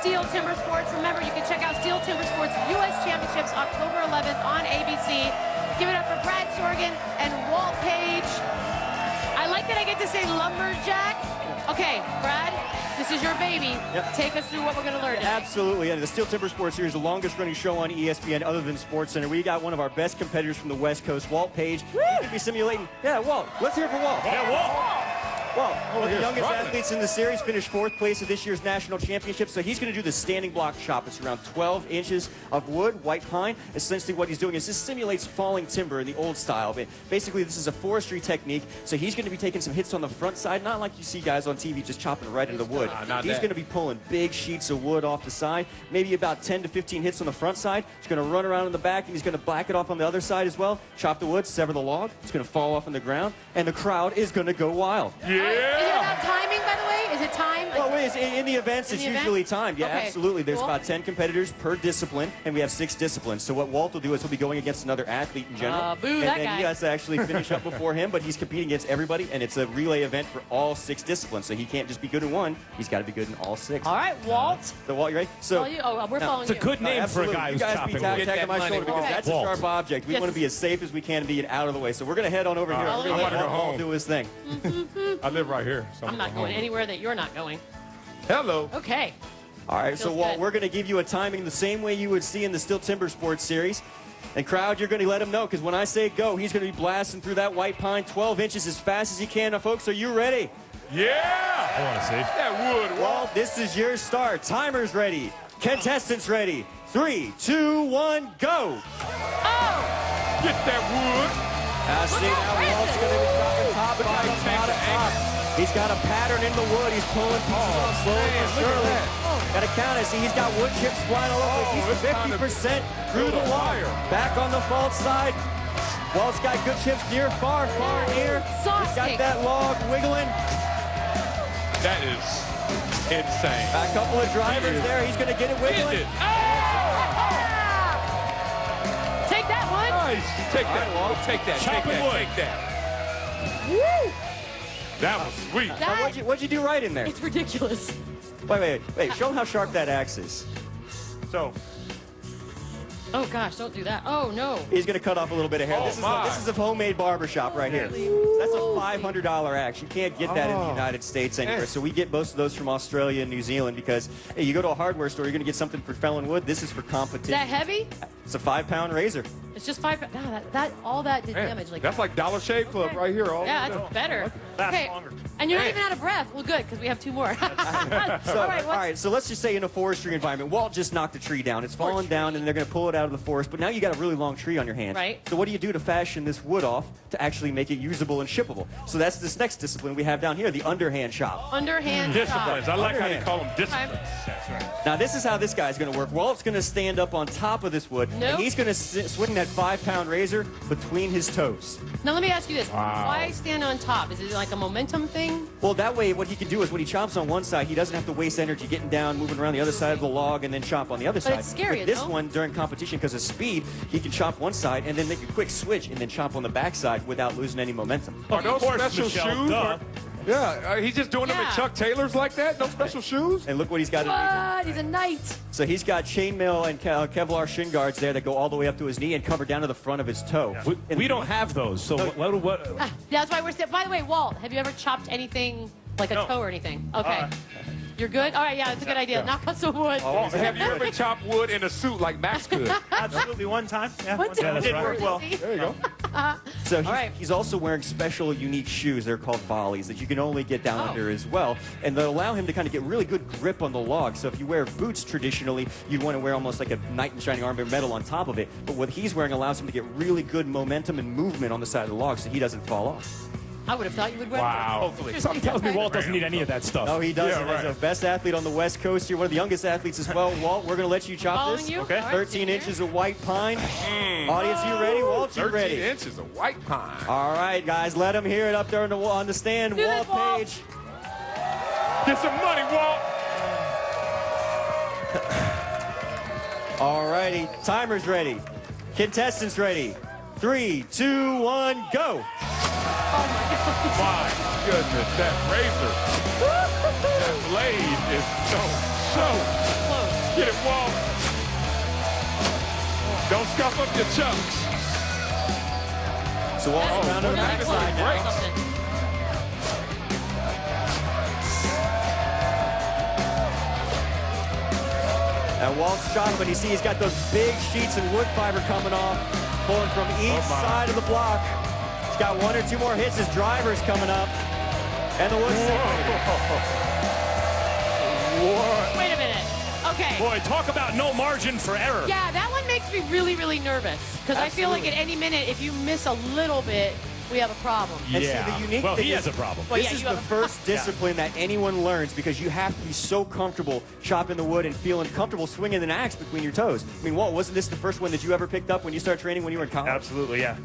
Steel Timber Sports. Remember, you can check out Steel Timber Sports U.S. Championships October 11th on ABC. Give it up for Brad Sorgan and Walt Page. I like that I get to say lumberjack. Okay, Brad, this is your baby. Yep. Take us through what we're going to learn today. Absolutely. And the Steel Timber Sports Series, the longest running show on ESPN other than SportsCenter. We got one of our best competitors from the West Coast, Walt Page. He's going to be simulating. Yeah, Walt. Let's hear it for Walt. Yeah, Walt. Well, one of the youngest athletes in the series, finished 4th place at this year's national championship. So he's going to do the standing block chop. It's around 12 inches of wood, white pine. Essentially what he's doing is this simulates falling timber in the old style. But basically, this is a forestry technique. So he's going to be taking some hits on the front side, not like you see guys on TV just chopping right into the wood. He's going to be pulling big sheets of wood off the side, maybe about 10 to 15 hits on the front side. He's going to run around in the back, and he's going to black it off on the other side as well. Chop the wood, sever the log. It's going to fall off on the ground, and the crowd is going to go wild. Is it about timing, by the way? Is it time? Well, in the events, it's usually timed. Yeah, Okay, absolutely. There's cool. about 10 competitors per discipline, and we have 6 disciplines. So what Walt will do is he'll be going against another athlete in general. Boo, and that then guy. he has to actually finish up before him, but he's competing against everybody, and it's a relay event for all 6 disciplines. So he can't just be good in one. He's got to be good in all 6. All right, Walt. So, Walt, you ready? So, We're following It's a you. good name for a absolutely. guy You who's guys chopping be wood. tagging my shoulder because Okay. that's a Walt. sharp object. We Yes. want to be as safe as we can and be out of the way. So we're going to head on over here. I'm We're gonna gonna let go Walt home. do his thing. I live right here. So I'm not going anywhere that you're not going. Hello. Okay. All right, so Feels Walt, good. we're going to give you a timing the same way you would see in the Steel Timber Sports Series. And crowd, you're going to let him know, because when I say go, he's going to be blasting through that white pine 12 inches as fast as he can. Now, folks, are you ready? Yeah. I want to see. That wood, Walt. Walt, this is your start. Timer's ready. Contestants ready. 3, 2, 1, go. Oh! Get that wood. See, Look now how Walt's impressive. going to be dropping top Look by how he takes top the to top. He's got a pattern in the wood. He's pulling pieces off slowly man, but look at surely. that. Got to count it. See, he's got wood chips flying all over. Oh, it's He's time to 50% through the wire. wire. Back on the fault side. Walt's got good chips near, far, near. He's got Exhausting. that log wiggling. That is insane. A couple of drivers there. He's going to get it wiggling. Get it. Oh! Take that one. Nice. Take that, right, Walt. Walt. Take that. Take Chopping that. wood. Take that. Woo! That was sweet. Now, That, what'd you do right in there? it's ridiculous. Wait. Show him how sharp that axe is. So, Oh, gosh, don't do that. Oh, no. He's going to cut off a little bit of hair. Oh, This my. is a homemade barbershop right here. That's a $500 axe. You can't get that in the Oh. United States anywhere. Yes. So we get most of those from Australia and New Zealand because, hey, you go to a hardware store, you're going to get something for felling wood. This is for Is competition. that heavy? It's a 5-pound razor. It's just 5. No, all that did man, damage. Like that's like Dollar Shave Club Okay. right here. All Yeah, the way that's down. better. Lasts Okay. longer. And you're not Man. even out of breath. Well, good, because we have 2 more. So, all right, so let's just say in a forestry environment, Walt just knocked a tree down. It's fallen down, and they're going to pull it out of the forest. But now you got a really long tree on your hands. Right. So what do you do to fashion this wood off to actually make it usable and shippable? So that's this next discipline we have down here, the underhand chop. Underhand Disciplines. I chop. like how they Underhand. call them disciplines. Okay. That's right. Now this is how this guy's going to work. Walt's going to stand up on top of this wood, Nope. and he's going to swing that 5-pound razor between his toes. Now, let me ask you this. Wow. Why stand on top? Is it like a momentum thing? Well, that way what he can do is when he chops on one side, he doesn't have to waste energy getting down, moving around the other side of the log, and then chop on the other side. it's scary, With this though. one, during competition, because of speed, he can chop one side and then make a quick switch and then chop on the back side without losing any momentum. Are those Of course, special Michelle, shoes? duh. Yeah, he's just doing them Yeah. at Chuck Taylor's like that? No special shoes? And look what he's got underneath him. What? He's a knight. So he's got chainmail and Kevlar shin guards there that go all the way up to his knee and cover down to the front of his toe. We don't have those. So what? Ah, that's why we're still. By the way, Walt, have you ever chopped anything like a No. toe or anything? Okay. You're good? All right, yeah, it's a good idea. Knock on some wood. Oh, have you ever chopped wood in a suit like Max could? Absolutely, one time. Yeah, One one time. time. Yeah, Did that's work right. well. There you go. So he's, All right. he's also wearing special, unique shoes. They're called volleys that you can only get down Oh. under as well. And they'll allow him to kind of get really good grip on the log. So if you wear boots traditionally, you'd want to wear almost like a knight in shining armor medal on top of it. But what he's wearing allows him to get really good momentum and movement on the side of the log so he doesn't fall off. I would have thought you would wear Wow. Hopefully. Something tells me Walt doesn't need any of that stuff. No, he doesn't. Yeah, right. As the best athlete on the West Coast here, one of the youngest athletes as well. Walt, we're going to let you chop Following this. you? Okay. All right, 13 see you inches of white pine. Audience, you ready? Walt, you 13 ready? inches of white pine. All right, guys, let him hear it up there on the stand. Do Walt this, Walt. Page. Get some money, Walt. All righty, timer's ready. Contestants ready. 3, 2, 1, go. My goodness, that razor. That blade is so Close. Get it, Walt. Don't scuff up your chunks. So Walt's around on the Really backside close. now. Something. And Walt's shot him, but you see he's got those big sheets of wood fiber coming off, pulling from each side of the block. He's got one or two more hits. His driver's coming up. And the wood What? Wait a minute. Okay. Boy, talk about no margin for error. Yeah, that one makes me really, really nervous. Because I feel like at any minute, if you miss a little bit, we have a problem. And see, the unique well, thing he is- has a problem. Well, This yeah, is you the have a- first discipline that anyone learns because you have to be so comfortable chopping the wood and feeling comfortable swinging an axe between your toes. I mean, Walt, wasn't this the first one that you ever picked up when you started training when you were in college? Absolutely, yeah.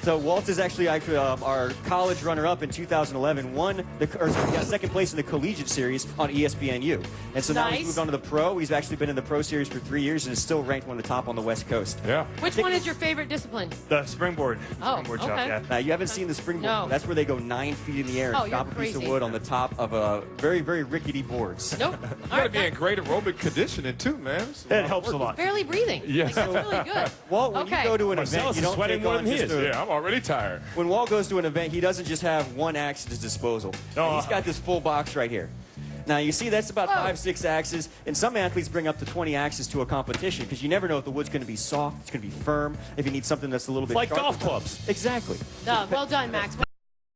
So Walt is actually our college runner-up in 2011, got second place in the collegiate series on ESPNU. And so now he's Nice. moved on to the pro. He's actually been in the pro series for 3 years and is still ranked one of the top on the West Coast. Yeah. Which one is your favorite discipline? The springboard. Oh, Springboard chop, okay. yeah. Now, you haven't seen the springboard. No. That's where they go 9 feet in the air Oh, and you're stop a piece of crazy. wood on the top of a very, very rickety boards. Nope. You All gotta right, be in great aerobic conditioning too, man. That helps a lot. barely breathing. Yeah. It's really good. Walt, when Okay. you go to an Marcellus event, is you don't sweating take more on than he just is. a, Yeah, I'm already tired. When Walt goes to an event, he doesn't just have one axe at his disposal. Oh. He's got this full box right here. Now, you see that's about Whoa. 5-6 axes, and some athletes bring up to 20 axes to a competition because you never know if the wood's going to be soft, it's going to be firm, if you need something that's a little bit Like sharper. golf clubs. Exactly. Well done, Max.